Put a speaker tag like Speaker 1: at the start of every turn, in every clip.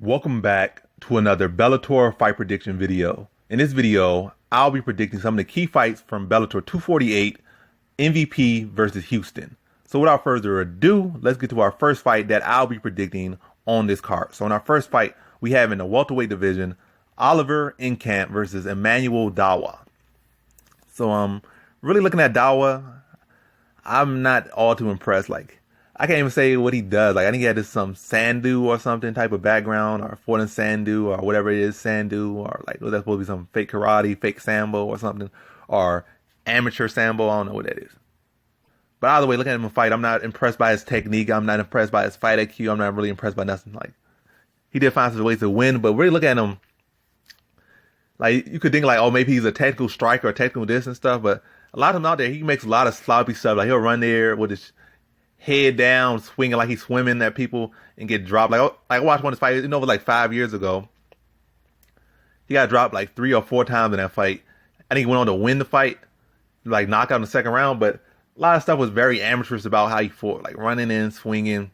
Speaker 1: Welcome back to another Bellator fight prediction video. In this video, I'll be predicting some of the key fights from Bellator 248 MVP versus Houston. So without further ado, let's get to our first fight that I'll be predicting on this card. So in our first fight, we have in the welterweight division, Oliver Enkamp versus Emmanuel Dawa. So really looking at Dawa, I'm not all too impressed. I can't even say what he does. I think he had this some Sandu or something type of background, or Fortin Sandu, or whatever it is, Sandu, or was that supposed to be some fake karate, fake sambo or something, or amateur sambo? I don't know what that is. But either way, looking at him fight, I'm not impressed by his technique. I'm not impressed by his fight IQ. I'm not really impressed by nothing. He did find some ways to win, but really looking at him, you could think oh, maybe he's a technical striker or technical this and stuff, but a lot of him out there, he makes a lot of sloppy stuff. He'll run there with his head down, swinging like he's swimming at people and get dropped. I watched one of his fights, over 5 years ago. He got dropped 3 or 4 times in that fight. I think he went on to win the fight, knockout in the second round, but a lot of stuff was very amateurish about how he fought, running in, swinging,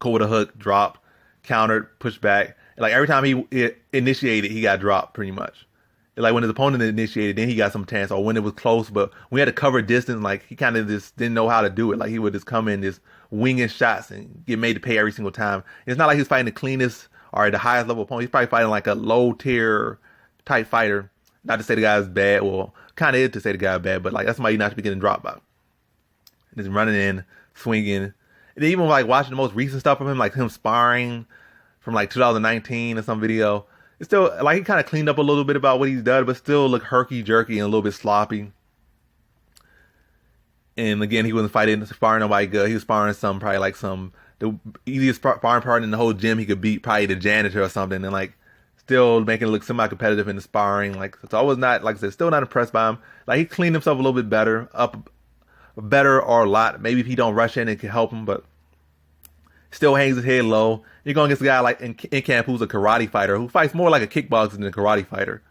Speaker 1: go with a hook, drop, countered, push back. And every time he initiated, he got dropped pretty much. When his opponent initiated, then he got some chance, or when it was close, but we had to cover distance, he kind of just didn't know how to do it. He would just come in, just winging shots and get made to pay every single time. It's not like he's fighting the cleanest or the highest level opponent. He's probably fighting a low tier type fighter. Not to say the guy's bad, well, kind of is to say the guy's bad, but that's somebody not to be getting dropped by. Just running in, swinging. And then even watching the most recent stuff from him, him sparring from 2019 or some video. It's still he kind of cleaned up a little bit about what he's done, but still look herky jerky and a little bit sloppy. And again, he wasn't sparring nobody good. He was sparring the easiest sparring partner in the whole gym he could beat, probably the janitor or something, and still making it look semi-competitive in the sparring. So I was not, I said, still not impressed by him. He cleaned himself a little bit better, or a lot. Maybe if he don't rush in, it could help him, but still hangs his head low. You're going against a guy like Enkamp, who's a karate fighter, who fights more like a kickboxer than a karate fighter.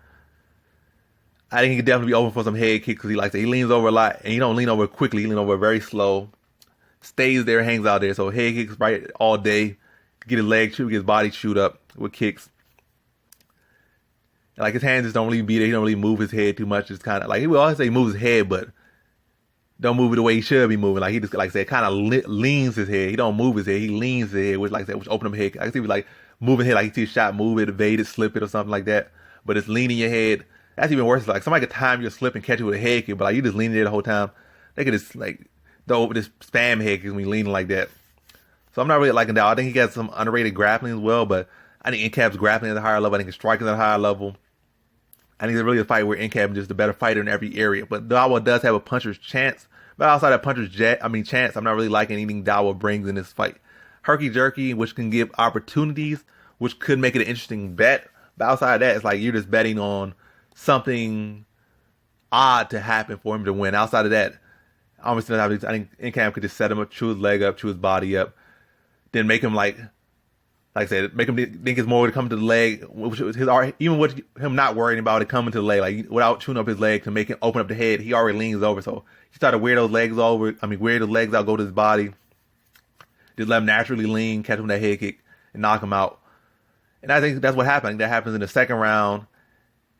Speaker 1: I think he could definitely be open for some head kicks, because he leans over a lot, and he don't lean over quickly. He leans over very slow, stays there, hangs out there. So head kicks right all day, get his leg chewed, get his body chewed up with kicks. And his hands just don't really be there. He don't really move his head too much. It's kind of he will always say he moves his head, but don't move it the way he should be moving. He just, I said, kind of leans his head. He don't move his head. He leans his head, which, which open up head. I can see moving his head, he see a shot, move it, evade it, slip it, or something like that. But it's leaning your head. That's even worse. Somebody could time your slip and catch you with a head kick, but you just leaning there the whole time. They could just throw this spam head kick when you leaning like that. So I'm not really liking that. I think he got some underrated grappling as well, but I think Enkamp's grappling at a higher level. I think his striking at a higher level. I think it's really a fight where Enkamp is just a better fighter in every area. But Dawa does have a puncher's chance. But outside that puncher's chance, I'm not really liking anything Dawa brings in this fight. Herky-jerky, which can give opportunities, which could make it an interesting bet. But outside of that, it's you're just betting on something odd to happen for him to win. Outside of that, obviously, I think Enkamp could just set him up, chew his leg up, chew his body up, then make him like I said, make him think it's more to come to the leg, which was even with him not worrying about it coming to the leg, without chewing up his leg to make him open up the head, he already leans over. So he started to wear those legs out, go to his body. Just let him naturally lean, catch him with that head kick, and knock him out. And I think that's what happened. I think that happens in the second round,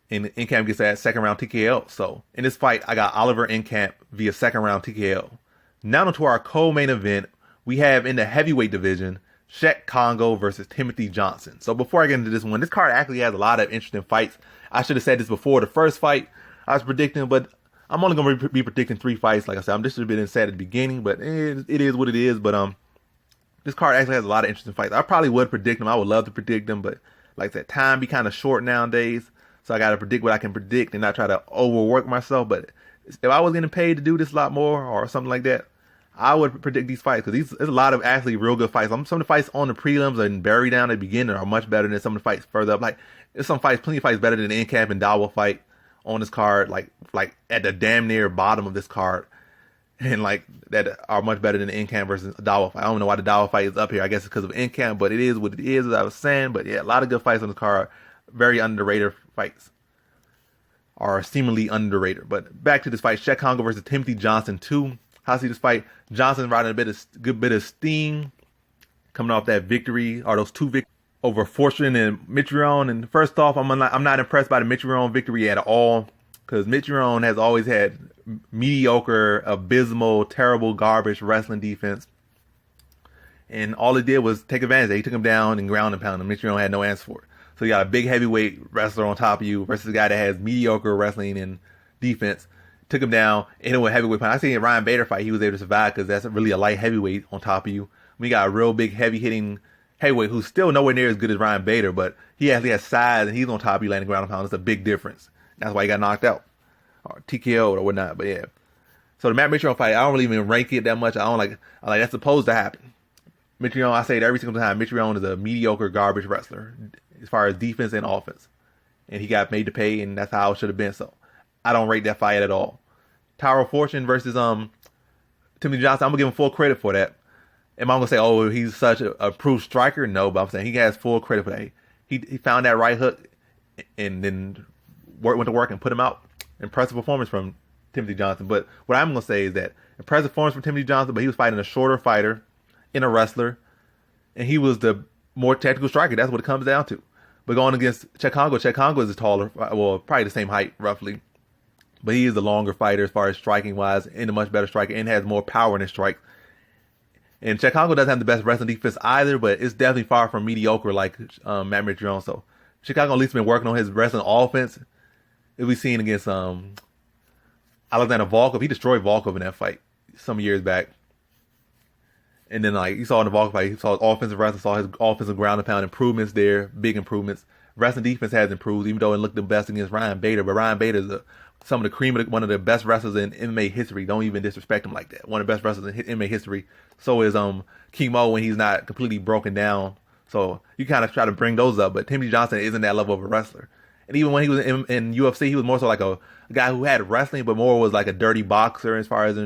Speaker 1: and Enkamp gets that second round TKO. So in this fight, I got Oliver Enkamp via second round TKO. Now to our co-main event, we have in the heavyweight division, Czech Congo versus Timothy Johnson. So before I get into this one, this card actually has a lot of interesting fights. I should have said this before the first fight I was predicting, but I'm only going to be predicting 3 fights. Like I said, this should have been said at the beginning, but it is what it is. But this card actually has a lot of interesting fights. I probably would predict them. I would love to predict them, but like I said, time be kind of short nowadays. So I got to predict what I can predict and not try to overwork myself. But if I was getting paid to do this a lot more or something like that, I would predict these fights, because there's a lot of actually real good fights. Some of the fights on the prelims and buried down at the beginning are much better than some of the fights further up. There's plenty of fights better than the Enkamp and Dawa fight on this card, like at the damn near bottom of this card, and that are much better than the Enkamp versus Dawa fight. I don't know why the Dawa fight is up here. I guess it's because of Enkamp, but it is what it is, as I was saying. But yeah, a lot of good fights on this card. Very underrated fights. Are seemingly underrated. But back to this fight, Czech Congo versus Timothy Johnson 2. How I see this fight, Johnson riding a good bit of steam, coming off that victory, or those 2 victories. over Fortune and Mitrione. And first off, I'm not impressed by the Mitrione victory at all, because Mitrione has always had mediocre, abysmal, terrible, garbage wrestling defense. And all it did was take advantage of it. He took him down and ground and pound him. Mitrione had no answer for it. So you got a big heavyweight wrestler on top of you versus a guy that has mediocre wrestling and defense. Took him down, hit him with heavyweight pound. I seen in Ryan Bader fight, he was able to survive because that's really a light heavyweight on top of you. We got a real big heavy hitting heavyweight who's still nowhere near as good as Ryan Bader, but he actually has size and he's on top of you landing ground and pound. It's a big difference. That's why he got knocked out or TKO'd or whatnot. But yeah, so the Matt Mitrione fight, I don't really even rank it that much. I like that's supposed to happen. Mitrione, I say it every single time. Mitrione is a mediocre garbage wrestler as far as defense and offense, and he got made to pay, and that's how it should have been. So I don't rate that fight at all. Tyro Fortune versus Timothy Johnson, I'm gonna give him full credit for that. Am I gonna say, oh, he's such a proof striker? No, but I'm saying he has full credit for that. He found that right hook and then went to work and put him out. Impressive performance from Timothy Johnson. But what I'm gonna say is that impressive performance from Timothy Johnson, but he was fighting a shorter fighter in a wrestler, and he was the more technical striker. That's what it comes down to. But going against Cheick Kongo is taller, well, probably the same height roughly. But he is the longer fighter as far as striking wise, and a much better striker, and has more power in his strike. And Cheick Kongo doesn't have the best wrestling defense either, but it's definitely far from mediocre like Matt Mitrione. So Cheick Kongo at least been working on his wrestling offense. It was seen against Alexander Volkov. He destroyed Volkov in that fight some years back. And then you saw in the Volkov fight, you saw his offensive wrestling, saw his offensive ground and pound improvements there, big improvements. Wrestling defense has improved, even though it looked the best against Ryan Bader. But Ryan Bader is some of the cream of one of the best wrestlers in MMA history. Don't even disrespect him like that. One of the best wrestlers in MMA history. So is Kimo when he's not completely broken down. So you kind of try to bring those up, but Timothy Johnson isn't that level of a wrestler. And even when he was in UFC, he was more so like a guy who had wrestling, but more was like a dirty boxer as far as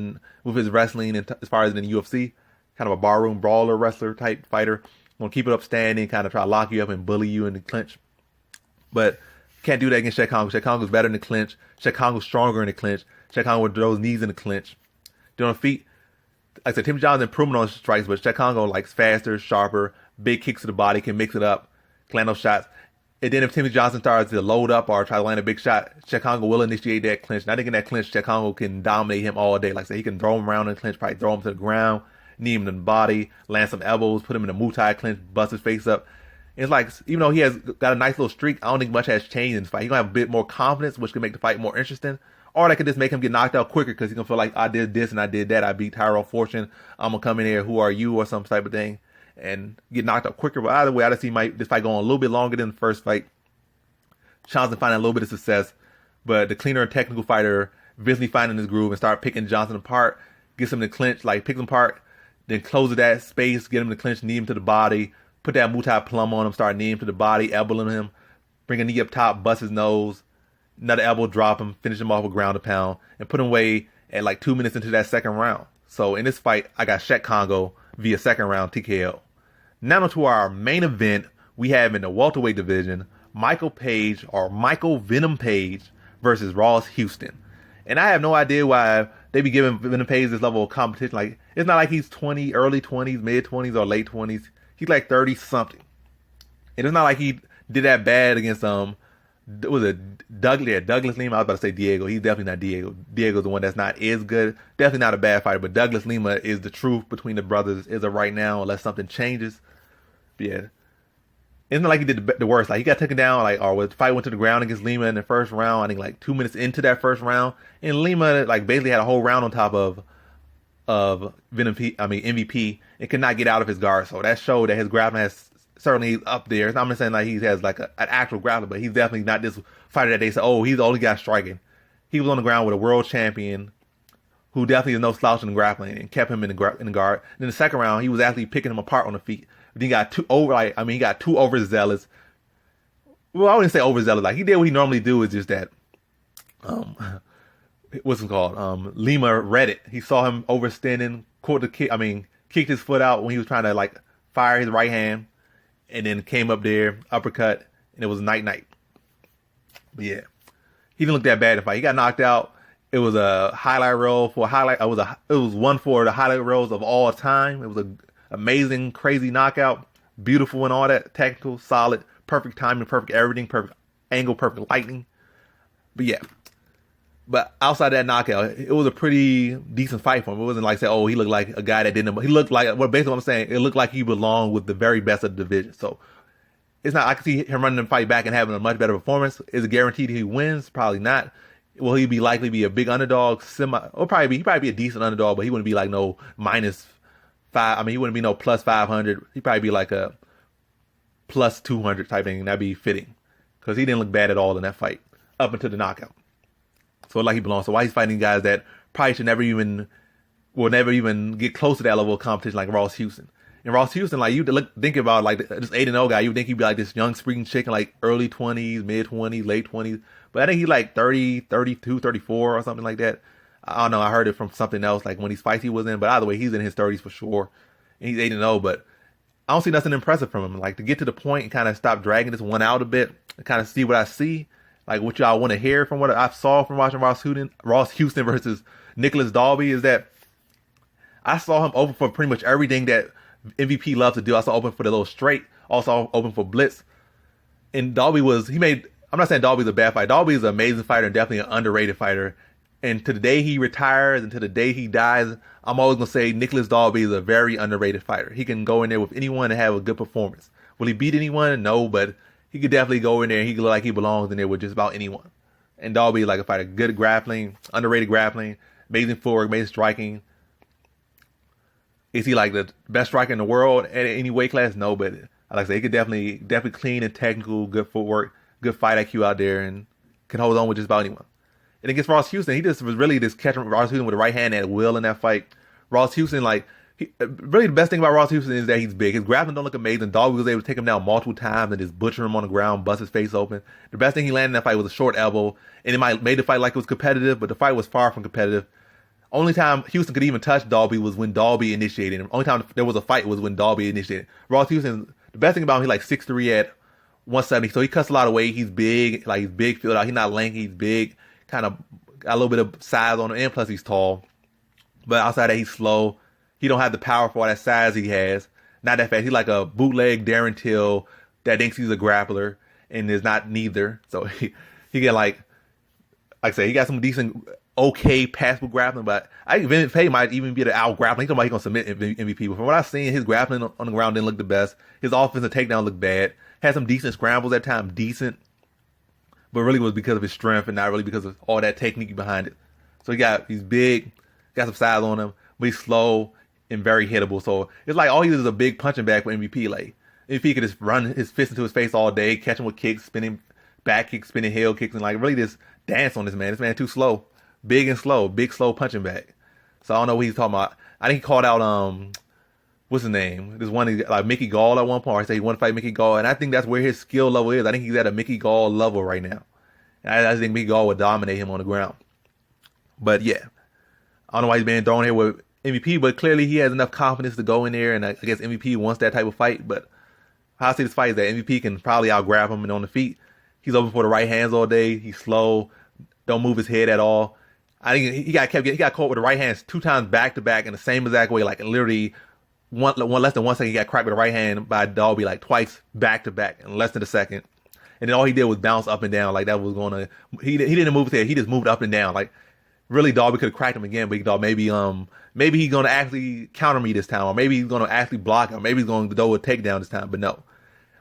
Speaker 1: with his wrestling and as far as in the UFC. Kind of a barroom brawler wrestler type fighter. Gonna keep it up standing, kind of try to lock you up and bully you in the clinch. But can't do that against Cheick Kongo. Cheick Kongo's better in the clinch. Cheick Kongo's stronger in the clinch. Cheick Kongo would throw his knees in the clinch. On the feet, like I said, Timothy Johnson's improvement on strikes, but Cheick Kongo likes faster, sharper, big kicks to the body, can mix it up, land those shots. And then if Timothy Johnson starts to load up or try to land a big shot, Cheick Kongo will initiate that clinch. And I think in that clinch, Cheick Kongo can dominate him all day. Like I said, he can throw him around in the clinch, probably throw him to the ground, knee him in the body, land some elbows, put him in a Muay Thai clinch, bust his face up. It's like, even though he has got a nice little streak, I don't think much has changed in this fight. He's going to have a bit more confidence, which could make the fight more interesting. Or that could just make him get knocked out quicker because he's going to feel like, I did this and I did that. I beat Tyro Fortune. I'm going to come in here, who are you, or some type of thing, and get knocked out quicker. But either way, I just see this fight going a little bit longer than the first fight. Johnson finding a little bit of success. But the cleaner and technical fighter eventually finding his groove and start picking Johnson apart, gets him to clinch, picks him apart, then closes that space, get him to clinch, knee him to the body, put that Muay Thai plum on him, start kneeing him to the body, elbowing him, bring a knee up top, bust his nose, another elbow, drop him, finish him off with ground and pound, and put him away at 2 minutes into that second round. So in this fight, I got Cheick Kongo via second round TKO. Now to our main event, we have in the welterweight division, Michael Venom Page versus Ross Houston. And I have no idea why they be giving Venom Page this level of competition. It's not like he's 20, early 20s, mid 20s, or late 20s. He's 30 something. And it's not like he did that bad against Douglas Lima. I was about to say Diego. He's definitely not Diego. Diego's the one that's not as good. Definitely not a bad fighter, but Douglas Lima is the truth between the brothers as of right now, unless something changes. But yeah. It's not like he did the worst. He got taken down, or the fight went to the ground against Lima in the first round. I think 2 minutes into that first round, and Lima basically had a whole round on top of MVP, and could not get out of his guard. So that showed that his grappling has certainly up there. I'm not saying he has an actual grappler, but he's definitely not this fighter that they say, oh, he's the only guy striking. He was on the ground with a world champion who definitely is no slouch in the grappling, and kept him in the guard. And in the second round, he was actually picking him apart on the feet. But he got too overzealous. Well, I wouldn't say overzealous. He did what he normally do, is just that, what's it called? Lima read it. He saw him overextending, kicked his foot out when he was trying to fire his right hand, and then came up there, uppercut, and it was night. But yeah, he didn't look that bad in the fight. He got knocked out. It was a highlight reel for It was one for the highlight reels of all time. It was an amazing, crazy knockout. beautiful and all that, technical, solid, perfect timing, perfect everything, perfect angle, perfect lighting. But yeah. But outside that knockout, it was a pretty decent fight for him. It wasn't like say, oh, he looked like a guy that didn't. He looked like, well, basically what I'm saying, it looked like he belonged with the very best of the division. So it's not, I can see him running the fight back and having a much better performance. Is it guaranteed he wins? Probably not. Will he be likely be a big underdog? Or he'd probably be a decent underdog, but he wouldn't be like no -5. I mean, he wouldn't be no +500. He'd probably be like a +200 type thing. And that'd be fitting. Because he didn't look bad at all in that fight up until the knockout. So like he belongs. So why he's fighting guys that probably should never even get close to that level of competition, like Ross Houston. And Ross Houston, like you think about like this 8-0 guy, you would think he'd be like this young spring chicken, like early 20s, mid 20s, late 20s. But I think he's like 30, 32, 34 or something like that. I don't know. I heard it from something else, like when these fights he was in. But either way, he's in his 30s for sure. And he's 8-0, but I don't see nothing impressive from him. Like to get to the point and kind of stop dragging this one out a bit and kind of see what I see. Like what y'all want to hear from what I saw from watching Ross Houston versus Nicholas Dalby is that I saw him open for pretty much everything that MVP loves to do. I saw open for the little straight, also open for blitz. And Dalby I'm not saying Dalby's a bad fighter. Dalby is an amazing fighter and definitely an underrated fighter. And to the day he retires and to the day he dies, I'm always going to say Nicholas Dalby is a very underrated fighter. He can go in there with anyone and have a good performance. Will he beat anyone? No, but he could definitely go in there and he could look like he belongs in there with just about anyone. And Dalby is like a fighter. Good grappling, underrated grappling, amazing footwork, amazing striking. Is he like the best striker in the world at any weight class? No, but like I said, he could definitely clean and technical, good footwork, good fight IQ out there, and can hold on with just about anyone. And against Ross Houston, he just was really just catching Ross Houston with the right hand at will in that fight. Ross Houston, really the best thing about Ross Houston is that he's big. His grappling don't look amazing. Dalby was able to take him down multiple times and just butcher him on the ground, bust his face open. The best thing he landed in that fight was a short elbow, and it made the fight like it was competitive, but the fight was far from competitive. Only time Houston could even touch Dalby was when Dalby initiated him. Only time there was a fight was when Dalby initiated. Ross Houston, the best thing about him, he's like 6'3" at 170, so he cuts a lot of weight. He's big, he's big filled out. He's not lanky, he's big, kind of got a little bit of size on him, and plus he's tall. But outside that, he's slow. He don't have the power for all that size he has. Not that fast. He's like a bootleg Darren Till that thinks he's a grappler and is not neither. So he get like I say, he got some decent, okay, passable grappling, but I think Vince Pay might even be the out grappling. He's talking about he's going to submit MVP. But from what I've seen, his grappling on the ground didn't look the best. His offensive takedown looked bad. Had some decent scrambles at times, decent. But really was because of his strength and not really because of all that technique behind it. So he's big, got some size on him, but he's slow and very hittable. So it's like all he is a big punching bag for MVP. Like MVP could just run his fist into his face all day, catch him with kicks, spinning back kicks, spinning heel kicks, and like really just dance on this man. This man too slow. Big and slow. Big, slow punching bag. So I don't know what he's talking about. I think he called out, what's his name? This one, like Mickey Gall at one point. Or I say he wanted to fight Mickey Gall. And I think that's where his skill level is. I think he's at a Mickey Gall level right now. And I think Mickey Gall would dominate him on the ground. But yeah, I don't know why he's being thrown here with MVP, but clearly he has enough confidence to go in there. And I guess MVP wants that type of fight. But how I see this fight is that MVP can probably out-grab him and on the feet. He's open for the right hands all day. He's slow. Don't move his head at all. I think he got caught with the right hands 2 times back to back in the same exact way. Like literally one less than 1 second, he got cracked with the right hand by Dalby like twice back to back in less than a second. And then all he did was bounce up and down like that was going to. He didn't move his head. He just moved up and down. Like really, Dalby could have cracked him again, but he thought maybe he's going to actually counter me this time, or maybe he's going to actually block him. Maybe he's going to go a takedown this time. But no.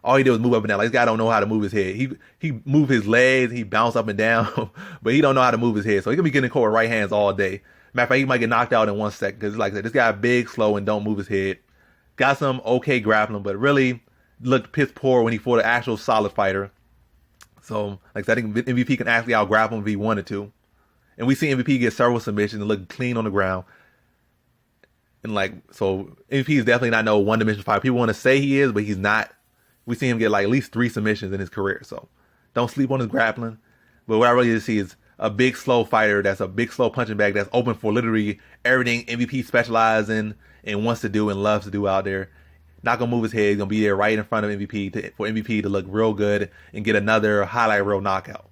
Speaker 1: All he did was move up and down. Like, this guy don't know how to move his head. He move his legs, he bounce up and down, but he don't know how to move his head. So he can be getting caught with right hands all day. Matter of fact, he might get knocked out in 1 second because, like I said, this guy big, slow, and don't move his head. Got some okay grappling, but really looked piss poor when he fought an actual solid fighter. So, like I said, I think MVP can actually out grapple him if he wanted to. And we see MVP get several submissions and look clean on the ground. And so MVP is definitely not no one-dimensional fighter. People want to say he is, but he's not. We see him get like at least 3 submissions in his career. So don't sleep on his grappling. But what I really see is a big, slow fighter that's a big, slow punching bag that's open for literally everything MVP specializes in and wants to do and loves to do out there. Not going to move his head. He's going to be there right in front of MVP for MVP to look real good and get another highlight reel knockout.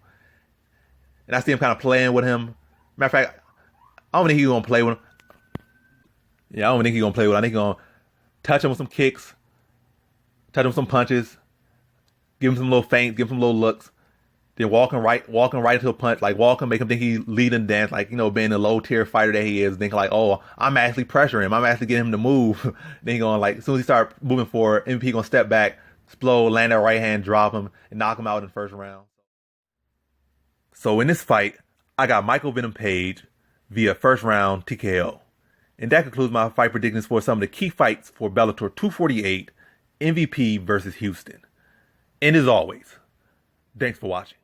Speaker 1: And I see him kind of playing with him. Matter of fact, I don't think he's going to play with him. Yeah, I don't think he's going to play with him. I think he's going to touch him with some kicks, touch him some punches, give him some little feints, give him some little looks. Then walking right into a punch, like walking, make him think he leading dance, like, you know, being a low tier fighter that he is, thinking like, oh, I'm actually pressuring him, I'm actually getting him to move. Then he going like, as soon as he start moving forward, MVP gonna step back, explode, land that right hand, drop him, and knock him out in the first round. So in this fight, I got Michael Venom Page via first round TKO. And that concludes my fight predictions for some of the key fights for Bellator 248, MVP versus Houston. And as always, thanks for watching.